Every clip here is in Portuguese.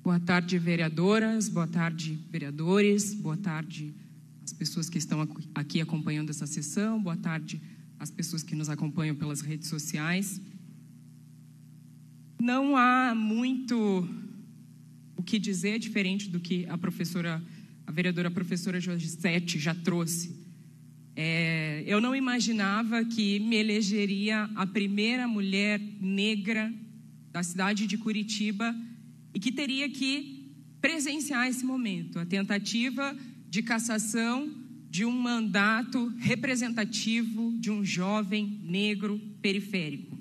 Boa tarde, vereadoras, boa tarde, vereadores, boa tarde às pessoas que estão aqui acompanhando essa sessão, boa tarde às pessoas que nos acompanham pelas redes sociais. Não há muito o que dizer diferente do que a vereadora professora Josete já trouxe. Eu não imaginava que me elegeria a primeira mulher negra da cidade de Curitiba e que teria que presenciar esse momento, a tentativa de cassação de um mandato representativo de um jovem negro periférico.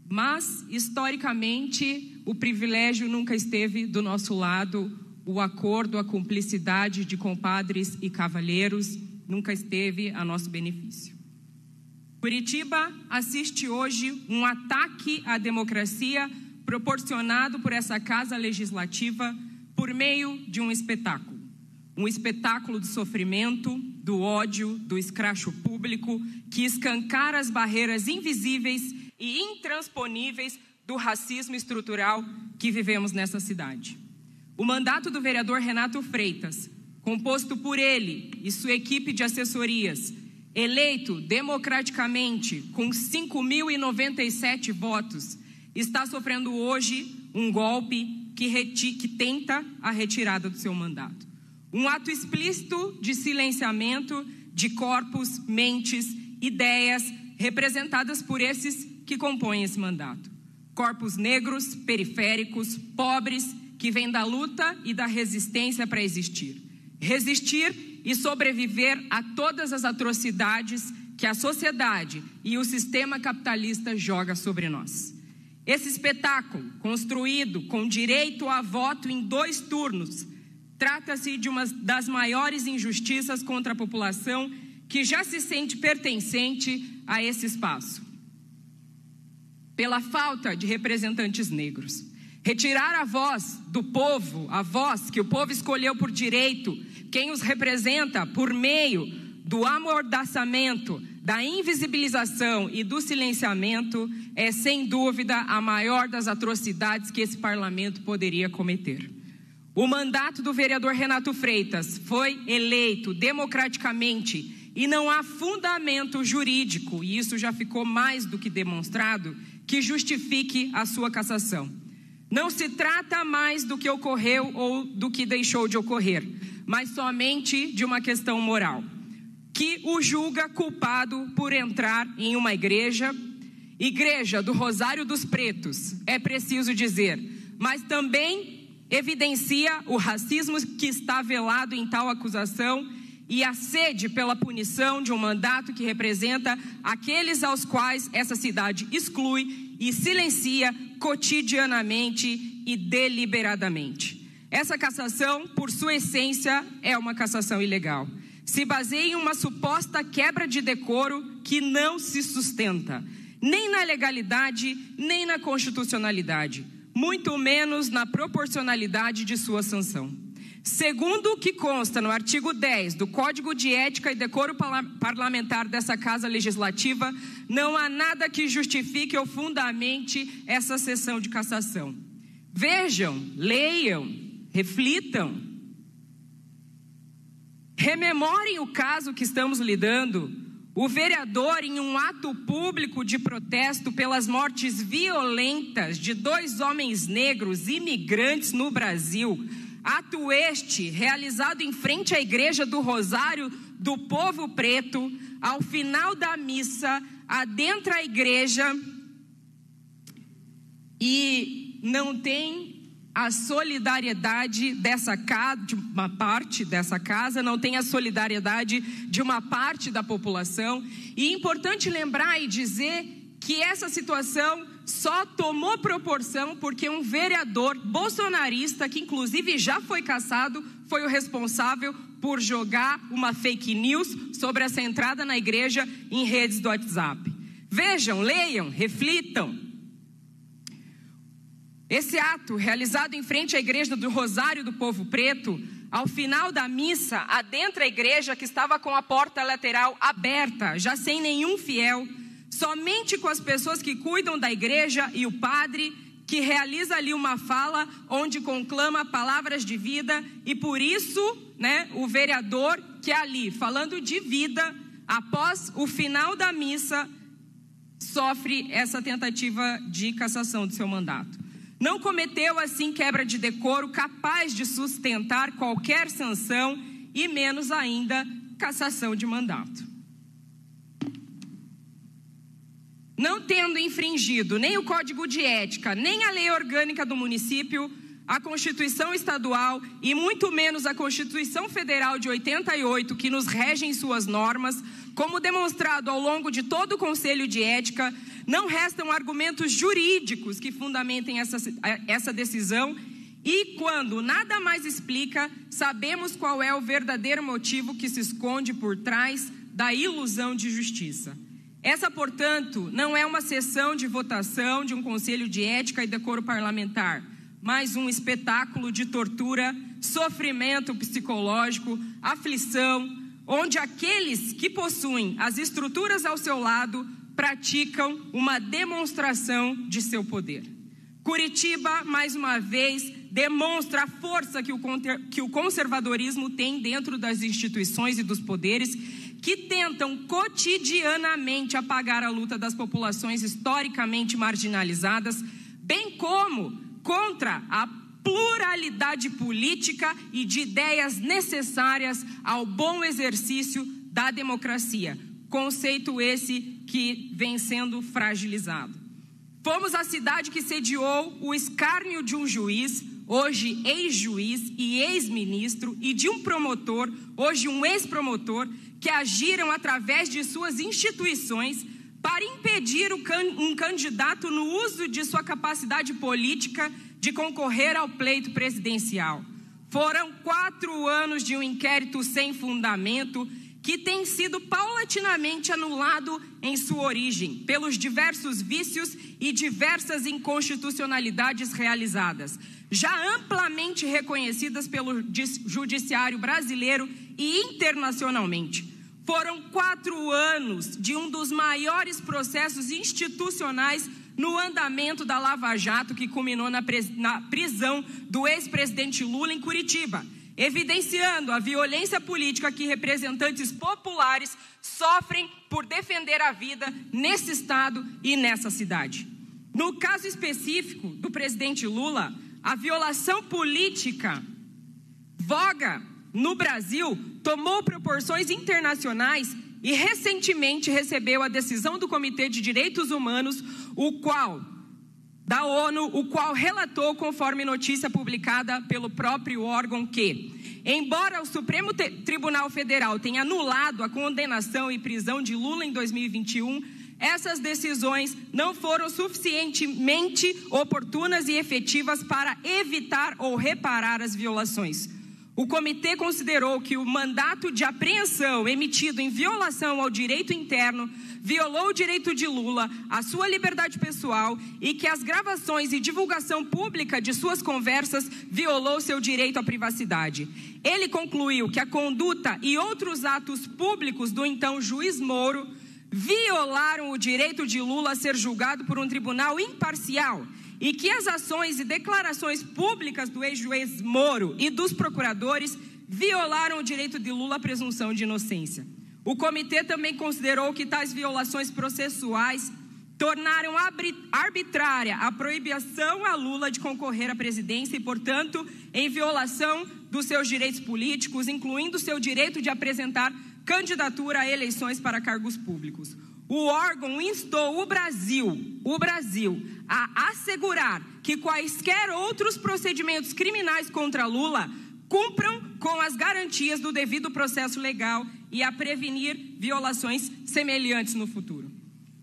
Mas, historicamente, o privilégio nunca esteve do nosso lado, o acordo, a cumplicidade de compadres e cavalheiros nunca esteve a nosso benefício. Curitiba assiste hoje um ataque à democracia proporcionado por essa Casa Legislativa por meio de um espetáculo do sofrimento, do ódio, do escracho público, que escancara as barreiras invisíveis e intransponíveis do racismo estrutural que vivemos nessa cidade. O mandato do vereador Renato Freitas, composto por ele e sua equipe de assessorias, eleito democraticamente com 5.097 votos, está sofrendo hoje um golpe que tenta a retirada do seu mandato. Um ato explícito de silenciamento de corpos, mentes, ideias representadas por esses que compõem esse mandato. Corpos negros, periféricos, pobres, que vêm da luta e da resistência para existir. Resistir e sobreviver a todas as atrocidades que a sociedade e o sistema capitalista joga sobre nós. Esse espetáculo, construído com direito a voto em 2 turnos, trata-se de uma das maiores injustiças contra a população que já se sente pertencente a esse espaço. Pela falta de representantes negros. Retirar a voz do povo, a voz que o povo escolheu por direito, quem os representa por meio do amordaçamento, da invisibilização e do silenciamento, é sem dúvida a maior das atrocidades que esse parlamento poderia cometer. O mandato do vereador Renato Freitas foi eleito democraticamente e não há fundamento jurídico, e isso já ficou mais do que demonstrado, que justifique a sua cassação. Não se trata mais do que ocorreu ou do que deixou de ocorrer, mas somente de uma questão moral, que o julga culpado por entrar em uma igreja do Rosário dos Pretos, é preciso dizer, mas também evidencia o racismo que está velado em tal acusação e a sede pela punição de um mandato que representa aqueles aos quais essa cidade exclui e silencia cotidianamente e deliberadamente. Essa cassação, por sua essência, é uma cassação ilegal. Se baseia em uma suposta quebra de decoro que não se sustenta, nem na legalidade, nem na constitucionalidade, muito menos na proporcionalidade de sua sanção. Segundo o que consta no artigo 10 do Código de Ética e Decoro Parlamentar dessa Casa Legislativa, não há nada que justifique ou fundamente essa sessão de cassação. Vejam, leiam, reflitam, rememorem o caso que estamos lidando. O vereador, em um ato público de protesto pelas mortes violentas de 2 homens negros imigrantes no Brasil, ato este realizado em frente à Igreja do Rosário do Povo Preto, ao final da missa, adentra a igreja e não tem a solidariedade dessa casa, de uma parte dessa casa, não tem a solidariedade de uma parte da população. E é importante lembrar e dizer que essa situação só tomou proporção porque um vereador bolsonarista, que inclusive já foi cassado, foi o responsável por jogar uma fake news sobre essa entrada na igreja em redes do WhatsApp. Vejam, leiam, reflitam. Esse ato, realizado em frente à Igreja do Rosário do Povo Preto, ao final da missa, adentra a igreja que estava com a porta lateral aberta, já sem nenhum fiel, somente com as pessoas que cuidam da igreja e o padre, que realiza ali uma fala onde conclama palavras de vida e por isso, né, o vereador que ali, falando de vida, após o final da missa, sofre essa tentativa de cassação do seu mandato. Não cometeu, assim, quebra de decoro capaz de sustentar qualquer sanção e menos ainda cassação de mandato. Não tendo infringido nem o Código de Ética, nem a Lei Orgânica do município, a Constituição Estadual e muito menos a Constituição Federal de 88, que nos regem suas normas, como demonstrado ao longo de todo o Conselho de Ética, não restam argumentos jurídicos que fundamentem essa decisão e, quando nada mais explica, sabemos qual é o verdadeiro motivo que se esconde por trás da ilusão de justiça. Essa, portanto, não é uma sessão de votação de um Conselho de Ética e Decoro Parlamentar, mas um espetáculo de tortura, sofrimento psicológico, aflição, onde aqueles que possuem as estruturas ao seu lado praticam uma demonstração de seu poder. Curitiba, mais uma vez, demonstra a força que o conservadorismo tem dentro das instituições e dos poderes, que tentam cotidianamente apagar a luta das populações historicamente marginalizadas, bem como contra a pluralidade política e de ideias necessárias ao bom exercício da democracia. Conceito esse que vem sendo fragilizado. Fomos a cidade que sediou o escárnio de um juiz, hoje ex-juiz e ex-ministro, e de um promotor, hoje um ex-promotor, que agiram através de suas instituições para impedir um candidato no uso de sua capacidade política de concorrer ao pleito presidencial. Foram 4 anos de um inquérito sem fundamento que tem sido paulatinamente anulado em sua origem pelos diversos vícios e diversas inconstitucionalidades realizadas, já amplamente reconhecidas pelo judiciário brasileiro e internacionalmente. Foram 4 anos de um dos maiores processos institucionais no andamento da Lava Jato, que culminou na prisão do ex-presidente Lula em Curitiba, evidenciando a violência política que representantes populares sofrem por defender a vida nesse estado e nessa cidade. No caso específico do presidente Lula, a violação política voga no Brasil tomou proporções internacionais e recentemente recebeu a decisão do Comitê de Direitos Humanos, da ONU, o qual relatou, conforme notícia publicada pelo próprio órgão, que, embora o Supremo Tribunal Federal tenha anulado a condenação e prisão de Lula em 2021, essas decisões não foram suficientemente oportunas e efetivas para evitar ou reparar as violações. O comitê considerou que o mandato de apreensão emitido em violação ao direito interno violou o direito de Lula à sua liberdade pessoal e que as gravações e divulgação pública de suas conversas violou seu direito à privacidade. Ele concluiu que a conduta e outros atos públicos do então juiz Moro violaram o direito de Lula a ser julgado por um tribunal imparcial e que as ações e declarações públicas do ex-juiz Moro e dos procuradores violaram o direito de Lula à presunção de inocência. O comitê também considerou que tais violações processuais tornaram arbitrária a proibição a Lula de concorrer à presidência e, portanto, em violação dos seus direitos políticos, incluindo seu direito de apresentar candidatura a eleições para cargos públicos. O órgão instou o Brasil a assegurar que quaisquer outros procedimentos criminais contra Lula cumpram com as garantias do devido processo legal e a prevenir violações semelhantes no futuro.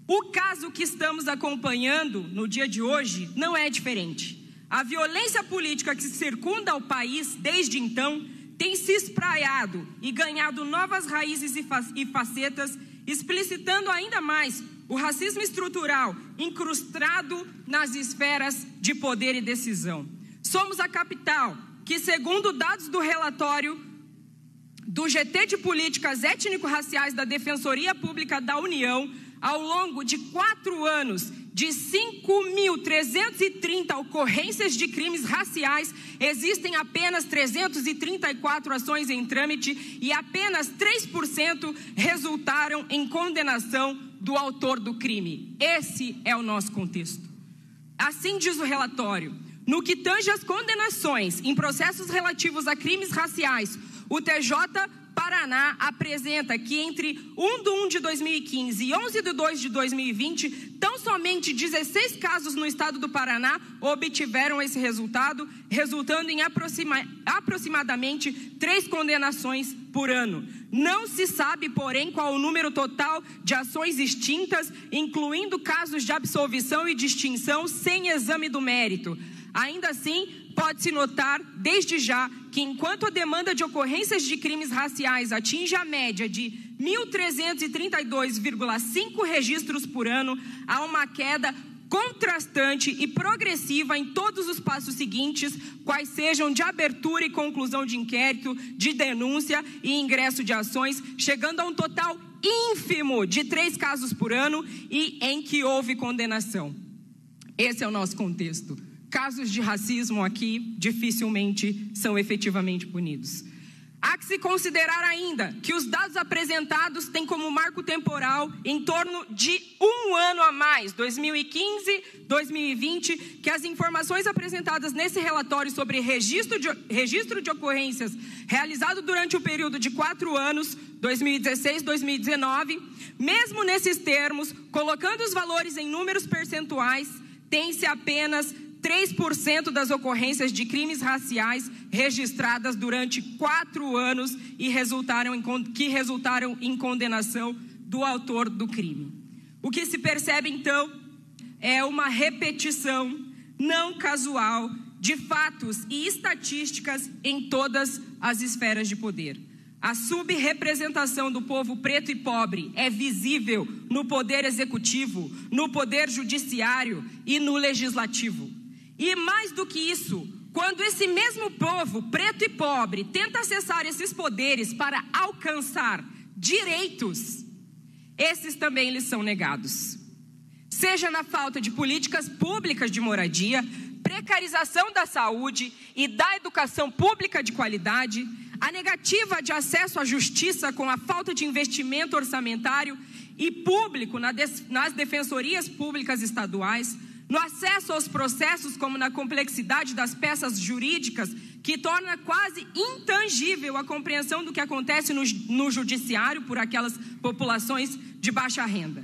O caso que estamos acompanhando no dia de hoje não é diferente. A violência política que circunda o país desde então tem se espraiado e ganhado novas raízes e facetas, explicitando ainda mais o racismo estrutural incrustado nas esferas de poder e decisão. Somos a capital que, segundo dados do relatório do GT de Políticas Étnico-Raciais da Defensoria Pública da União, ao longo de 4 anos, de 5.330 ocorrências de crimes raciais, existem apenas 334 ações em trâmite e apenas 3% resultaram em condenação do autor do crime. Esse é o nosso contexto. Assim diz o relatório: no que tange às condenações em processos relativos a crimes raciais, o TJ Paraná apresenta que entre 1/1 de 2015 e 11/2 de 2020, tão somente 16 casos no estado do Paraná obtiveram esse resultado, resultando em aproximadamente 3 condenações por ano. Não se sabe, porém, qual o número total de ações extintas, incluindo casos de absolvição e de extinção sem exame do mérito. Ainda assim, pode-se notar, desde já, que enquanto a demanda de ocorrências de crimes raciais atinge a média de 1.332,5 registros por ano, há uma queda contrastante e progressiva em todos os passos seguintes, quais sejam de abertura e conclusão de inquérito, de denúncia e ingresso de ações, chegando a um total ínfimo de 3 casos por ano e em que houve condenação. Esse é o nosso contexto. Casos de racismo aqui dificilmente são efetivamente punidos. Há que se considerar ainda que os dados apresentados têm como marco temporal em torno de 1 ano a mais, 2015, 2020, que as informações apresentadas nesse relatório sobre registro de ocorrências realizado durante o período de 4 anos, 2016, 2019, mesmo nesses termos, colocando os valores em números percentuais, tem-se apenas 3% das ocorrências de crimes raciais registradas durante 4 anos e que resultaram em condenação do autor do crime. O que se percebe, então, é uma repetição não casual de fatos e estatísticas em todas as esferas de poder. A subrepresentação do povo preto e pobre é visível no poder executivo, no poder judiciário e no legislativo. E mais do que isso, quando esse mesmo povo preto e pobre tenta acessar esses poderes para alcançar direitos, esses também lhes são negados. Seja na falta de políticas públicas de moradia, precarização da saúde e da educação pública de qualidade, a negativa de acesso à justiça com a falta de investimento orçamentário e público nas defensorias públicas estaduais, no acesso aos processos, como na complexidade das peças jurídicas, que torna quase intangível a compreensão do que acontece no judiciário por aquelas populações de baixa renda.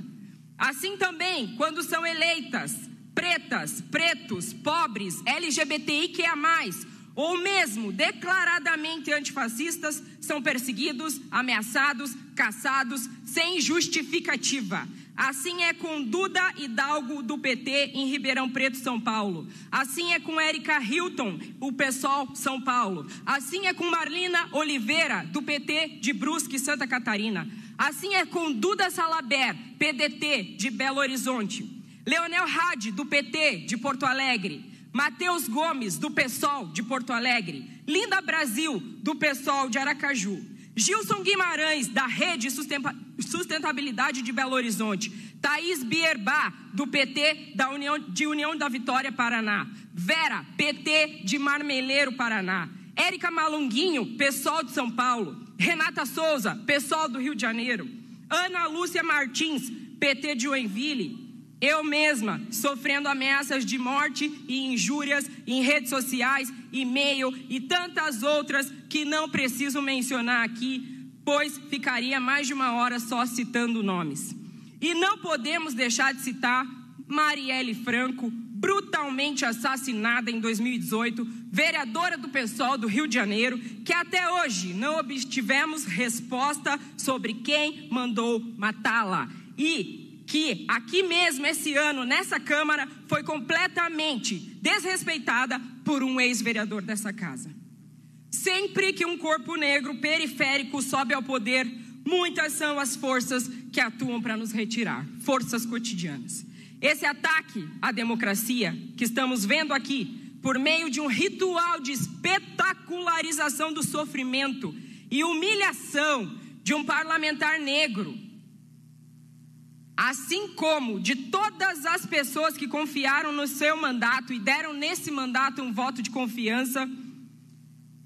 Assim também, quando são eleitas pretas, pretos, pobres, LGBTIQIA+, ou mesmo declaradamente antifascistas, são perseguidos, ameaçados, caçados, sem justificativa. Assim é com Duda Hidalgo, do PT, em Ribeirão Preto, São Paulo. Assim é com Érica Hilton, o PSOL, São Paulo. Assim é com Marlina Oliveira, do PT, de Brusque, Santa Catarina. Assim é com Duda Salaber, PDT, de Belo Horizonte. Leonel Hadi, do PT, de Porto Alegre. Matheus Gomes, do PSOL, de Porto Alegre. Linda Brasil, do PSOL, de Aracaju. Gilson Guimarães, da Rede Sustentabilidade de Belo Horizonte. Thaís Bierbá, do PT de União da Vitória, Paraná. Vera, PT de Marmeleiro, Paraná. Érica Malunguinho, PSOL de São Paulo. Renata Souza, PSOL do Rio de Janeiro. Ana Lúcia Martins, PT de Joinville. Eu mesma, sofrendo ameaças de morte e injúrias em redes sociais, e-mail e tantas outras que não preciso mencionar aqui, pois ficaria mais de 1 hora só citando nomes. E não podemos deixar de citar Marielle Franco, brutalmente assassinada em 2018, vereadora do PSOL do Rio de Janeiro, que até hoje não obtivemos resposta sobre quem mandou matá-la. E que aqui mesmo, esse ano, nessa Câmara, foi completamente desrespeitada por um ex-vereador dessa casa. Sempre que um corpo negro periférico sobe ao poder, muitas são as forças que atuam para nos retirar, forças cotidianas. Esse ataque à democracia que estamos vendo aqui, por meio de um ritual de espetacularização do sofrimento e humilhação de um parlamentar negro, assim como de todas as pessoas que confiaram no seu mandato e deram nesse mandato um voto de confiança,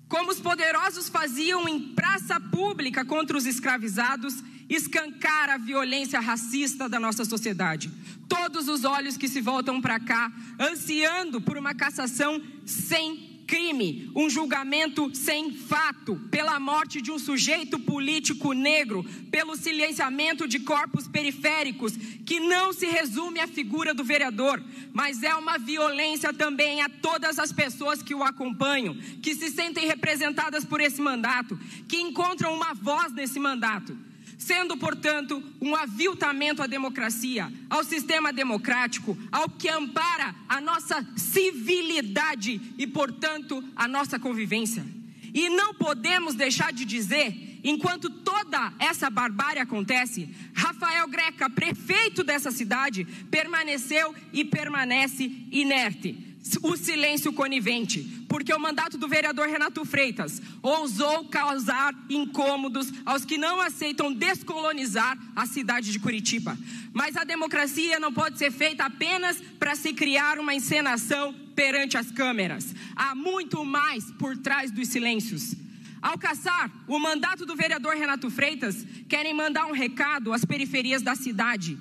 como os poderosos faziam em praça pública contra os escravizados, escancar a violência racista da nossa sociedade. Todos os olhos que se voltam para cá, ansiando por uma cassação sem crime, um julgamento sem fato, pela morte de um sujeito político negro, pelo silenciamento de corpos periféricos, que não se resume à figura do vereador, mas é uma violência também a todas as pessoas que o acompanham, que se sentem representadas por esse mandato, que encontram uma voz nesse mandato, sendo, portanto, um aviltamento à democracia, ao sistema democrático, ao que ampara a nossa civilidade e, portanto, a nossa convivência. E não podemos deixar de dizer, enquanto toda essa barbárie acontece, Rafael Greca, prefeito dessa cidade, permaneceu e permanece inerte. O silêncio conivente, porque o mandato do vereador Renato Freitas ousou causar incômodos aos que não aceitam descolonizar a cidade de Curitiba. Mas a democracia não pode ser feita apenas para se criar uma encenação perante as câmeras. Há muito mais por trás dos silêncios. Ao caçar o mandato do vereador Renato Freitas, querem mandar um recado às periferias da cidade,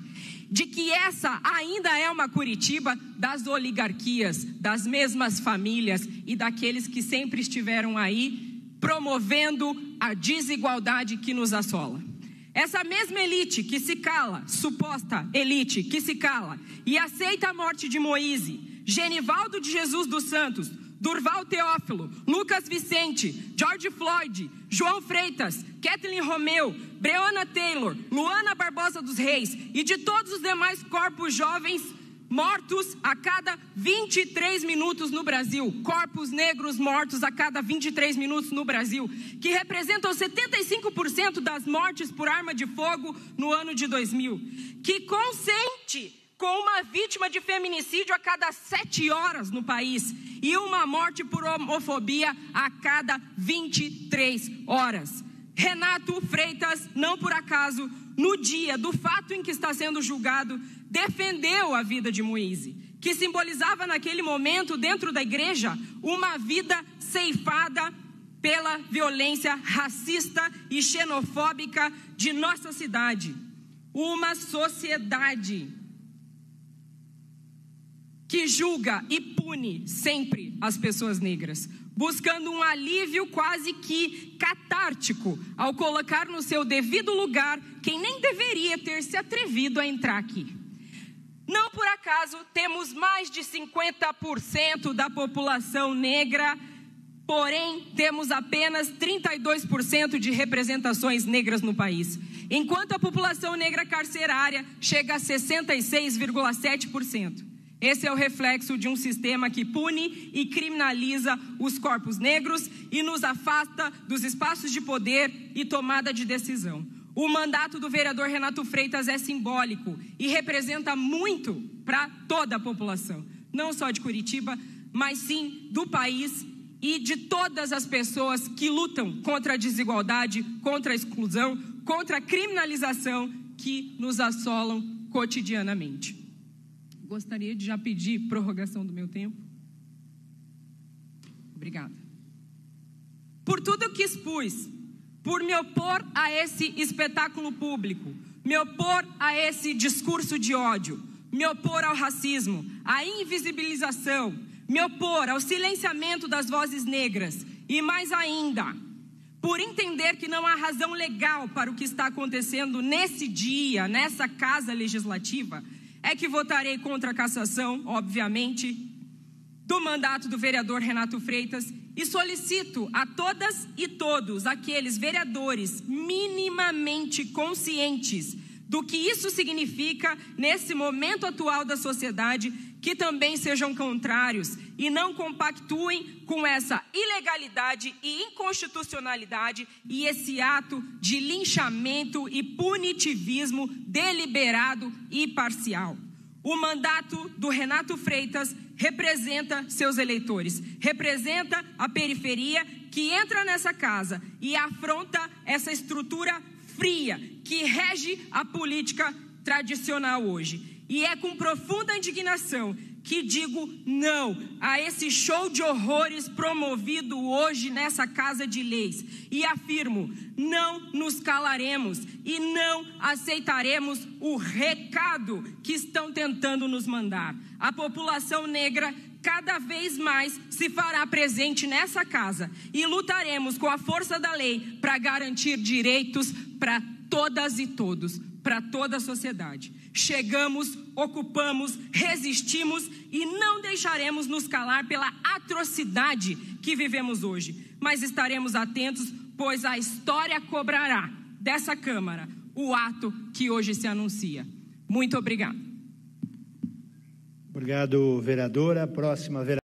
de que essa ainda é uma Curitiba das oligarquias, das mesmas famílias e daqueles que sempre estiveram aí promovendo a desigualdade que nos assola. Essa mesma elite que se cala, suposta elite que se cala e aceita a morte de Moise, Genivaldo de Jesus dos Santos, Durval Teófilo, Lucas Vicente, George Floyd, João Freitas, Kathleen Romeu, Breonna Taylor, Luana Barbosa dos Reis e de todos os demais corpos jovens mortos a cada 23 minutos no Brasil, corpos negros mortos a cada 23 minutos no Brasil, que representam 75% das mortes por arma de fogo no ano de 2000, que consente com uma vítima de feminicídio a cada 7 horas no país e uma morte por homofobia a cada 23 horas. Renato Freitas, não por acaso, no dia do fato em que está sendo julgado, defendeu a vida de Moise, que simbolizava naquele momento, dentro da igreja, uma vida ceifada pela violência racista e xenofóbica de nossa cidade. Uma sociedade que julga e pune sempre as pessoas negras, buscando um alívio quase que catártico ao colocar no seu devido lugar quem nem deveria ter se atrevido a entrar aqui. Não por acaso temos mais de 50% da população negra, porém temos apenas 32% de representações negras no país, enquanto a população negra carcerária chega a 66,7%. Esse é o reflexo de um sistema que pune e criminaliza os corpos negros e nos afasta dos espaços de poder e tomada de decisão. O mandato do vereador Renato Freitas é simbólico e representa muito para toda a população, não só de Curitiba, mas sim do país e de todas as pessoas que lutam contra a desigualdade, contra a exclusão, contra a criminalização que nos assolam cotidianamente. Gostaria de já pedir prorrogação do meu tempo. Obrigada. Por tudo que expus, por me opor a esse espetáculo público, me opor a esse discurso de ódio, me opor ao racismo, à invisibilização, me opor ao silenciamento das vozes negras e mais ainda, por entender que não há razão legal para o que está acontecendo nesse dia, nessa casa legislativa, é que votarei contra a cassação, obviamente, do mandato do vereador Renato Freitas e solicito a todas e todos aqueles vereadores minimamente conscientes do que isso significa nesse momento atual da sociedade, que também sejam contrários e não compactuem com essa ilegalidade e inconstitucionalidade e esse ato de linchamento e punitivismo deliberado e parcial. O mandato do Renato Freitas representa seus eleitores, representa a periferia que entra nessa casa e afronta essa estrutura fria que rege a política tradicional hoje. E é com profunda indignação que digo não a esse show de horrores promovido hoje nessa Casa de Leis. E afirmo, não nos calaremos e não aceitaremos o recado que estão tentando nos mandar. A população negra cada vez mais se fará presente nessa casa e lutaremos com a força da lei para garantir direitos para todas e todos, para toda a sociedade. Chegamos, ocupamos, resistimos e não deixaremos nos calar pela atrocidade que vivemos hoje. Mas estaremos atentos, pois a história cobrará dessa Câmara o ato que hoje se anuncia. Muito obrigada. Obrigado, vereadora. Próxima vereadora.